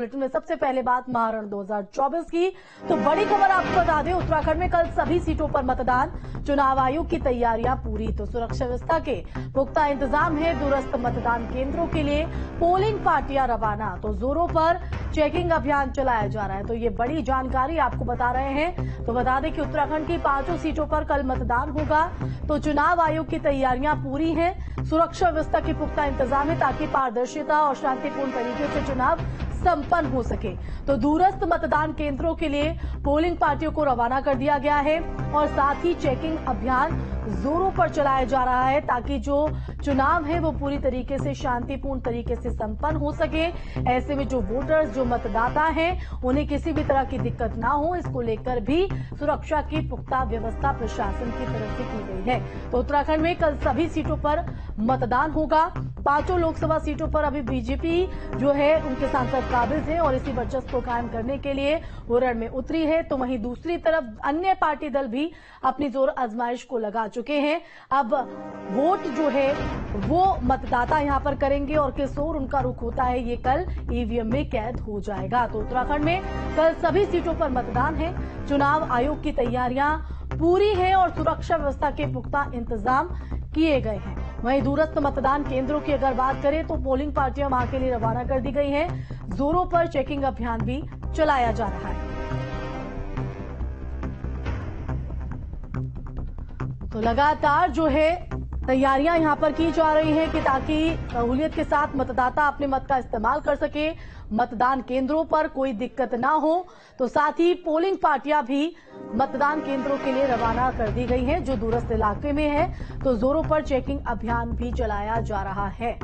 Bulletin में सबसे पहले बात महारण 2024 की। तो बड़ी खबर आपको बता दें, उत्तराखंड में कल सभी सीटों पर मतदान, चुनाव आयोग की तैयारियां पूरी। तो सुरक्षा व्यवस्था के पुख्ता इंतजाम है। दूरस्थ मतदान केंद्रों के लिए पोलिंग पार्टियां रवाना, तो जोरों पर चेकिंग अभियान चलाया जा रहा है। तो ये बड़ी जानकारी आपको बता रहे हैं। तो बता दें कि उत्तराखंड की 5 सीटों पर कल मतदान होगा। तो चुनाव आयोग की तैयारियां पूरी हैं। सुरक्षा व्यवस्था के पुख्ता इंतजाम है ताकि पारदर्शिता और शांतिपूर्ण तरीके से चुनाव संपन्न हो सके। तो दूरस्थ मतदान केंद्रों के लिए पोलिंग पार्टियों को रवाना कर दिया गया है और साथ ही चेकिंग अभियान जोरों पर चलाया जा रहा है ताकि जो चुनाव है वो पूरी तरीके से शांतिपूर्ण तरीके से संपन्न हो सके। ऐसे में जो वोटर्स, जो मतदाता हैं, उन्हें किसी भी तरह की दिक्कत ना हो, इसको लेकर भी सुरक्षा की पुख्ता व्यवस्था प्रशासन की तरफ से की गई है। तो उत्तराखंड में कल सभी सीटों पर मतदान होगा। 5 लोकसभा सीटों पर अभी बीजेपी जो है उनके सांसद काबिज है और इसी वर्चस्व को कायम करने के लिए वो रण में उतरी है। तो वहीं दूसरी तरफ अन्य पार्टी दल भी अपनी जोर आजमाइश को लगा चुके हैं। अब वोट जो है वो मतदाता यहां पर करेंगे और किस ओर उनका रुख होता है ये कल ईवीएम में कैद हो जाएगा। तो उत्तराखंड में कल सभी सीटों पर मतदान है। चुनाव आयोग की तैयारियां पूरी हैं और सुरक्षा व्यवस्था के पुख्ता इंतजाम किए गए हैं। वहीं दूरस्थ मतदान केंद्रों की अगर बात करें तो पोलिंग पार्टियां वहां के लिए रवाना कर दी गई हैं। जोरों पर चेकिंग अभियान भी चलाया जा रहा है। तो लगातार जो है तैयारियां यहां पर की जा रही हैं कि ताकि सहूलियत के साथ मतदाता अपने मत का इस्तेमाल कर सके, मतदान केंद्रों पर कोई दिक्कत ना हो। तो साथ ही पोलिंग पार्टियां भी मतदान केंद्रों के लिए रवाना कर दी गई हैं जो दूरस्थ इलाके में है। तो जोरों पर चेकिंग अभियान भी चलाया जा रहा है।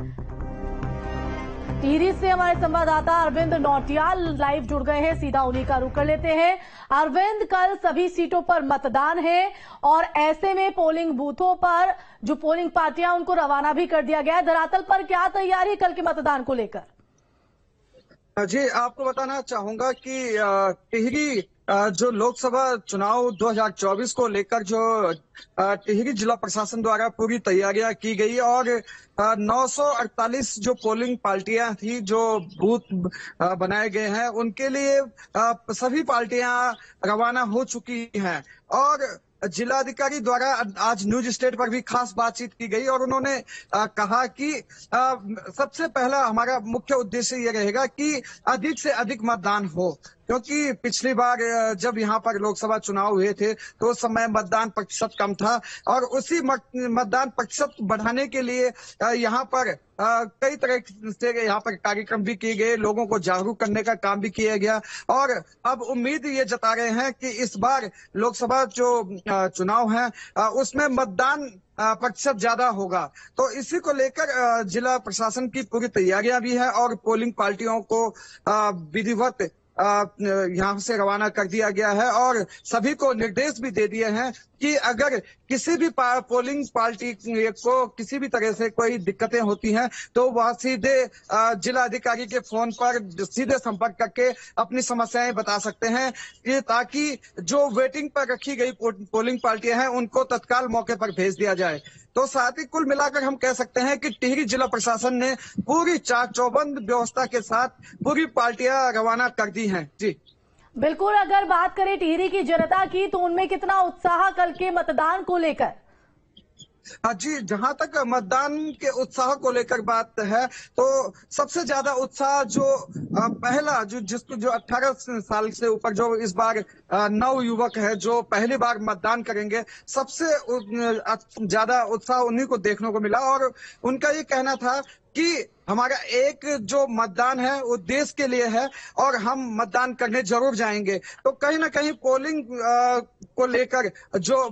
टिहरी से हमारे संवाददाता अरविंद नौटियाल लाइव जुड़ गए हैं, सीधा उन्हीं का रुख कर लेते हैं। अरविंद, कल सभी सीटों पर मतदान है और ऐसे में पोलिंग बूथों पर जो पोलिंग पार्टियां उनको रवाना भी कर दिया गया है। धरातल पर क्या तैयारी कल के मतदान को लेकर? जी, आपको बताना चाहूंगा कि टिहरी जो लोकसभा चुनाव 2024 को लेकर जो टिहरी जिला प्रशासन द्वारा पूरी तैयारियां की गई और 948 जो पोलिंग पार्टियां थी जो बूथ बनाए गए हैं उनके लिए सभी पार्टियां रवाना हो चुकी हैं। और जिलाधिकारी द्वारा आज न्यूज स्टेट पर भी खास बातचीत की गई और उन्होंने कहा कि सबसे पहला हमारा मुख्य उद्देश्य ये रहेगा कि अधिक से अधिक मतदान हो, क्योंकि पिछली बार जब यहाँ पर लोकसभा चुनाव हुए थे तो उस समय मतदान प्रतिशत कम था और उसी मतदान प्रतिशत बढ़ाने के लिए यहाँ पर कई तरह से यहाँ पर कार्यक्रम भी किए गए, लोगों को जागरूक करने का काम भी किया गया और अब उम्मीद ये जता रहे हैं कि इस बार लोकसभा जो चुनाव है उसमें मतदान प्रतिशत ज्यादा होगा। तो इसी को लेकर जिला प्रशासन की पूरी तैयारियां भी है और पोलिंग पार्टियों को विधिवत यहाँ से रवाना कर दिया गया है और सभी को निर्देश भी दे दिए हैं कि अगर किसी भी पोलिंग पार्टी को किसी भी तरह से कोई दिक्कतें होती हैं तो वह सीधे जिला अधिकारी के फोन पर सीधे संपर्क करके अपनी समस्याएं बता सकते हैं, ये ताकि जो वेटिंग पर रखी गई पोलिंग पार्टियां हैं उनको तत्काल मौके पर भेज दिया जाए। तो साथ ही कुल मिलाकर हम कह सकते हैं कि टिहरी जिला प्रशासन ने पूरी चाक चौबंद व्यवस्था के साथ पूरी पार्टियां रवाना कर दी हैं। जी बिल्कुल, अगर बात करें टिहरी की जनता की तो उनमें कितना उत्साह कल के मतदान को लेकर? हाँ जी, जहां तक मतदान के उत्साह को लेकर बात है तो सबसे ज्यादा उत्साह जो पहला जो 18 साल से ऊपर जो इस बार नव युवक है जो पहली बार मतदान करेंगे, सबसे ज्यादा उत्साह उन्हीं को देखने को मिला और उनका ये कहना था कि हमारा एक जो मतदान है वो देश के लिए है और हम मतदान करने जरूर जाएंगे। तो कहीं ना कहीं पोलिंग को लेकर जो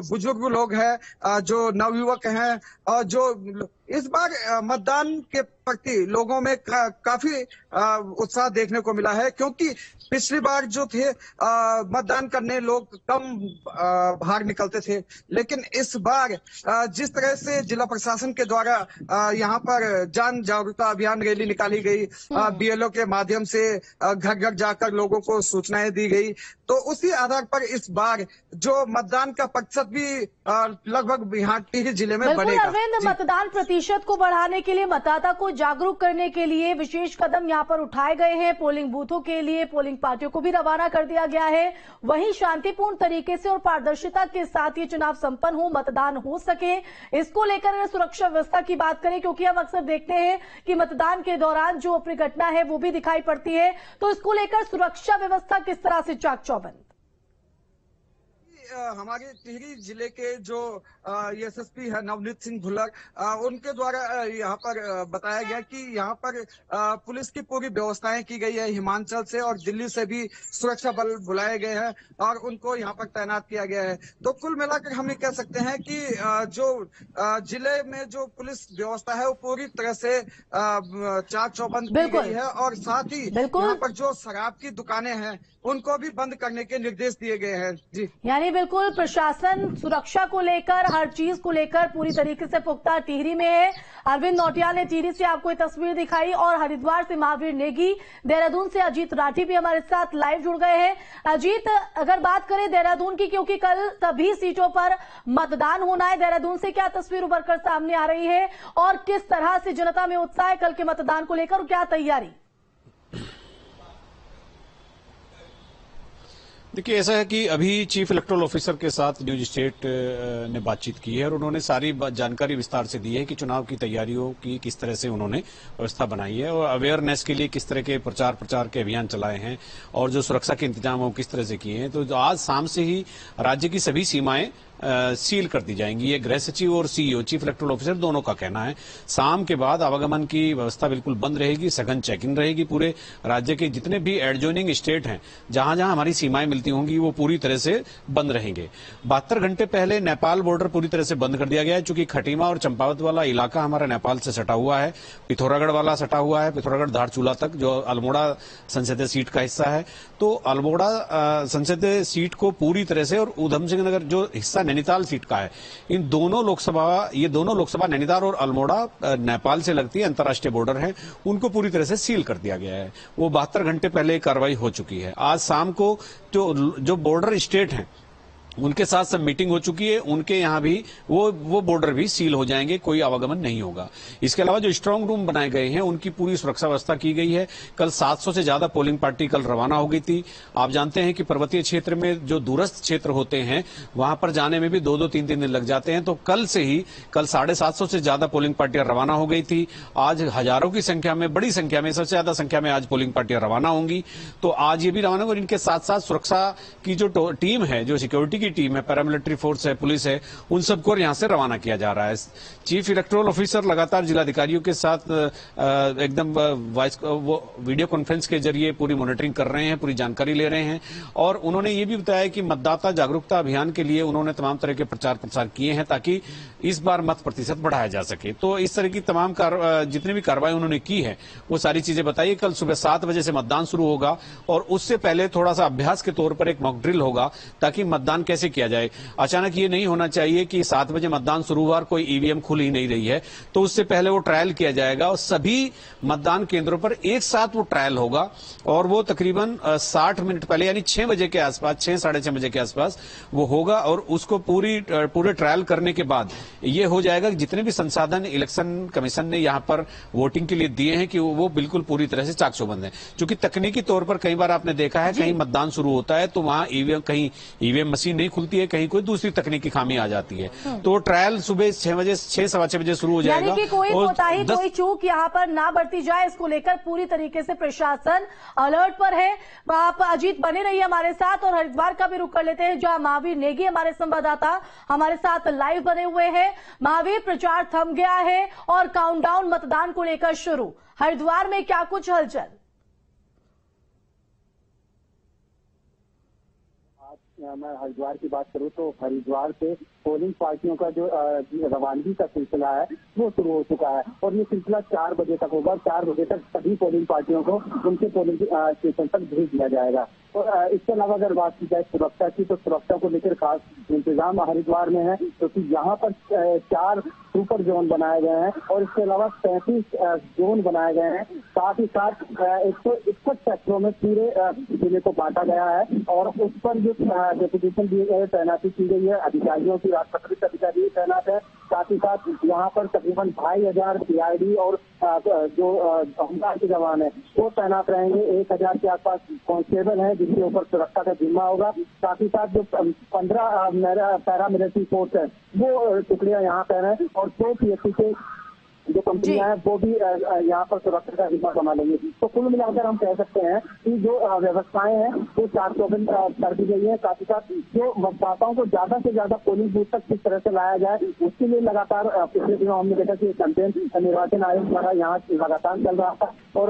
बुजुर्ग लोग हैं, जो नवयुवक हैं और जो इस बार मतदान के प्रति लोगों में काफी उत्साह देखने को मिला है, क्योंकि पिछली बार जो थे मतदान करने लोग कम बाहर निकलते थे, लेकिन इस बार जिस तरह से जिला प्रशासन के द्वारा यहाँ पर जन जागरूकता अभियान रैली निकाली गई, बीएलओ के माध्यम से घर घर जाकर लोगों को सूचनाएं दी गई, तो उसी आधार पर इस बार जो मतदान का प्रतिशत भी लगभग यहाँ टिहरी जिले में बढ़ेगा। मतदान प्रतिशत प्रतिशत को बढ़ाने के लिए, मतदाता को जागरूक करने के लिए विशेष कदम यहां पर उठाए गए हैं। पोलिंग बूथों के लिए पोलिंग पार्टियों को भी रवाना कर दिया गया है। वहीं शांतिपूर्ण तरीके से और पारदर्शिता के साथ ये चुनाव संपन्न हो, मतदान हो सके, इसको लेकर अगर सुरक्षा व्यवस्था की बात करें, क्योंकि हम अक्सर देखते हैं कि मतदान के दौरान जो अपनी घटना है वो भी दिखाई पड़ती है, तो इसको लेकर सुरक्षा व्यवस्था किस तरह से चाक चौबंद? हमारे टिहरी जिले के जो एसएसपी है नवनीत सिंह भुल्लर, उनके द्वारा यहाँ पर बताया गया कि यहाँ पर पुलिस की पूरी व्यवस्थाएं की गई है। हिमाचल से और दिल्ली से भी सुरक्षा बल बुलाए गए हैं और उनको यहाँ पर तैनात किया गया है। तो कुल मिलाकर हम ये कह सकते हैं कि जो जिले में जो पुलिस व्यवस्था है वो पूरी तरह से चाक चौबंद की गई है और साथ ही यहाँ पर जो शराब की दुकानें हैं उनको भी बंद करने के निर्देश दिए गए हैं। जी, यानी बिल्कुल प्रशासन सुरक्षा को लेकर, हर चीज को लेकर पूरी तरीके से पुख्ता टिहरी में है। अरविंद नौटियाल ने टिहरी से आपको ये तस्वीर दिखाई और हरिद्वार से महावीर नेगी, देहरादून से अजीत राठी भी हमारे साथ लाइव जुड़ गए हैं। अजीत, अगर बात करें देहरादून की, क्योंकि कल सभी सीटों पर मतदान होना है, देहरादून से क्या तस्वीर उभर कर सामने आ रही है और किस तरह से जनता में उत्साह है कल के मतदान को लेकर, क्या तैयारी? देखिए, ऐसा है कि अभी चीफ इलेक्टोरल ऑफिसर के साथ न्यूज स्टेट ने बातचीत की है और उन्होंने सारी जानकारी विस्तार से दी है कि चुनाव की तैयारियों की किस तरह से उन्होंने व्यवस्था बनाई है और अवेयरनेस के लिए किस तरह के प्रचार के अभियान चलाए हैं और जो सुरक्षा के इंतजाम वो किस तरह से किए हैं। तो आज शाम से ही राज्य की सभी सीमाएं सील कर दी जाएंगी। ये गृह सचिव और सीईओ चीफ इलेक्टोरल ऑफिसर दोनों का कहना है। शाम के बाद आवागमन की व्यवस्था बिल्कुल बंद रहेगी, सघन चेकिंग रहेगी। पूरे राज्य के जितने भी एडजॉइनिंग स्टेट हैं, जहां जहां हमारी सीमाएं मिलती होंगी, वो पूरी तरह से बंद रहेंगे। 72 घंटे पहले नेपाल बॉर्डर पूरी तरह से बंद कर दिया गया है, चूंकि खटीमा और चंपावत वाला इलाका हमारा नेपाल से सटा हुआ है, पिथौरागढ़ वाला सटा हुआ है, पिथौरागढ़ धारचूला तक जो अल्मोड़ा संसदीय सीट का हिस्सा है। तो अल्मोड़ा संसदीय सीट को पूरी तरह से और उधम सिंह नगर जो हिस्सा नैनीताल सीट का है, ये दोनों लोकसभा नैनीताल और अल्मोड़ा नेपाल से लगती है, अंतर्राष्ट्रीय बॉर्डर है, उनको पूरी तरह से सील कर दिया गया है। वो 72 घंटे पहले कार्रवाई हो चुकी है। आज शाम को जो बॉर्डर स्टेट हैं उनके साथ सब मीटिंग हो चुकी है, उनके यहां भी वो बॉर्डर भी सील हो जाएंगे, कोई आवागमन नहीं होगा। इसके अलावा जो स्ट्रांग रूम बनाए गए हैं उनकी पूरी सुरक्षा व्यवस्था की गई है। कल 700 से ज्यादा पोलिंग पार्टी कल रवाना हो गई थी। आप जानते हैं कि पर्वतीय क्षेत्र में जो दूरस्थ क्षेत्र होते हैं वहां पर जाने में भी 2-2, 3-3 दिन लग जाते हैं। तो कल 750 से ज्यादा पोलिंग पार्टियां रवाना हो गई थी। आज हजारों की संख्या में, बड़ी संख्या में, सबसे ज्यादा संख्या में आज पोलिंग पार्टियां रवाना होंगी। तो आज ये भी रवाना होंगी। इनके साथ साथ सुरक्षा की जो टीम है, जो सिक्योरिटी की टीम है, पैरामिलिट्री फोर्स है, पुलिस है, उन सबको यहां से रवाना किया जा रहा है। चीफ इलेक्टोरल ऑफिसर लगातार जिलाधिकारियों के साथ एकदम वीडियो कॉन्फ्रेंस के जरिए पूरी मॉनिटरिंग कर रहे हैं, पूरी जानकारी ले रहे हैं और उन्होंने ये भी बताया कि मतदाता जागरूकता अभियान के लिए उन्होंने तमाम तरह के प्रचार प्रसार किए हैं ताकि इस बार मत प्रतिशत बढ़ाया जा सके। तो इस तरह की तमाम जितनी भी कार्रवाई उन्होंने की है वो सारी चीजें बताइए। कल सुबह 7 बजे से मतदान शुरू होगा और उससे पहले थोड़ा सा अभ्यास के तौर पर एक मॉक ड्रिल होगा ताकि मतदान कैसे किया जाए। अचानक ये नहीं होना चाहिए कि 7 बजे मतदान शुरू हुआ और कोई ईवीएम खुल ही नहीं रही है, तो उससे पहले वो ट्रायल किया जाएगा और सभी मतदान केंद्रों पर एक साथ वो ट्रायल होगा और वो तकरीबन 60 मिनट पहले यानी 6 बजे के आसपास, 6 साढ़े 6 बजे के आसपास वो होगा और उसको पूरे ट्रायल करने के बाद ये हो जाएगा कि जितने भी संसाधन इलेक्शन कमीशन ने यहां पर वोटिंग के लिए दिए हैं कि वो बिल्कुल पूरी तरह से चाक चौबंद है। क्योंकि तकनीकी तौर पर कई बार आपने देखा है कहीं मतदान शुरू होता है तो वहां कहीं ईवीएम मशीन नहीं खुलती है, कहीं कोई दूसरी तकनीकी खामी आ जाती है। तो ट्रायल सुबह 6 बजे, 6 सवा 6 बजे शुरू हो जाएगा। यानी कि कोई कोताही, कोई चूक यहाँ पर ना बरती जाए, इसको लेकर पूरी तरीके से प्रशासन अलर्ट पर है। आप अजीत बने रहिए हमारे साथ और हरिद्वार का भी रुख कर लेते हैं जहां महावीर नेगी हमारे संवाददाता हमारे साथ लाइव बने हुए हैं। महावीर, प्रचार थम गया है और काउंटडाउन मतदान को लेकर शुरू, हरिद्वार में क्या कुछ हलचल? मैं हरिद्वार की बात करूं तो हरिद्वार से पोलिंग पार्टियों का जो रवानगी का सिलसिला है वो शुरू हो चुका है और ये सिलसिला 4 बजे तक होगा। 4 बजे तक सभी पोलिंग पार्टियों को उनके पोलिंग स्टेशन तक भेज दिया जाएगा। और इसके अलावा अगर बात की जाए सुरक्षा की, तो सुरक्षा को लेकर खास इंतजाम हरिद्वार में है क्योंकि यहाँ पर 4 सुपर जोन बनाए गए हैं और इसके अलावा 33 जोन बनाए गए हैं। साथ ही साथ 161 सेक्टरों में पूरे जिले को बांटा गया है और उस पर जो डेपुटेशन दिए गए, तैनाती की गई है, अधिकारियों की राजपत्रित अधिकारी तैनात है साथ ही साथ यहाँ पर तकरीबन 2500 सीआईडी और जो होमगार्ड के जवान है वो तैनात रहेंगे। 1000 के आसपास कांस्टेबल है जिनके ऊपर सुरक्षा का जिम्मा होगा। साथ ही साथ जो 15 पैरामिलिट्री फोर्स है वो टुकड़ियां यहाँ पर है और 2 PSC के जो कंपनियां हैं वो भी यहाँ पर सुरक्षा का जिम्मा संभालेंगी। तो कुल मिलाकर हम कह सकते हैं कि जो व्यवस्थाएं हैं वो 4 चौबीस कर दी गई है। साथ ही साथ जो मतदाताओं को ज्यादा से ज्यादा पोलिंग बूथ तक किस तरह से लाया जाए उसके लिए लगातार पिछले दिनों हमने देखा कि कैंपेन निर्वाचन आयोग द्वारा यहाँ लगातार चल रहा था और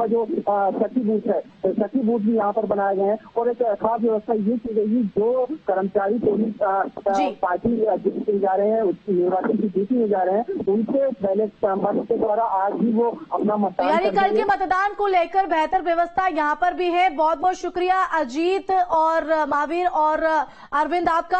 जो सखी बूथ है सखी बूथ भी यहाँ पर बनाए गए हैं और एक खास व्यवस्था ये की गई जो कर्मचारी पोलिंग पार्टी जीतने जा रहे हैं निर्वाचन की ड्यूटी में जा रहे हैं उनसे पहले के द्वारा आज भी वो अपना मतदान यानी कल के मतदान को लेकर बेहतर व्यवस्था यहाँ पर भी है। बहुत बहुत शुक्रिया अजीत और महावीर और अरविंद आपका।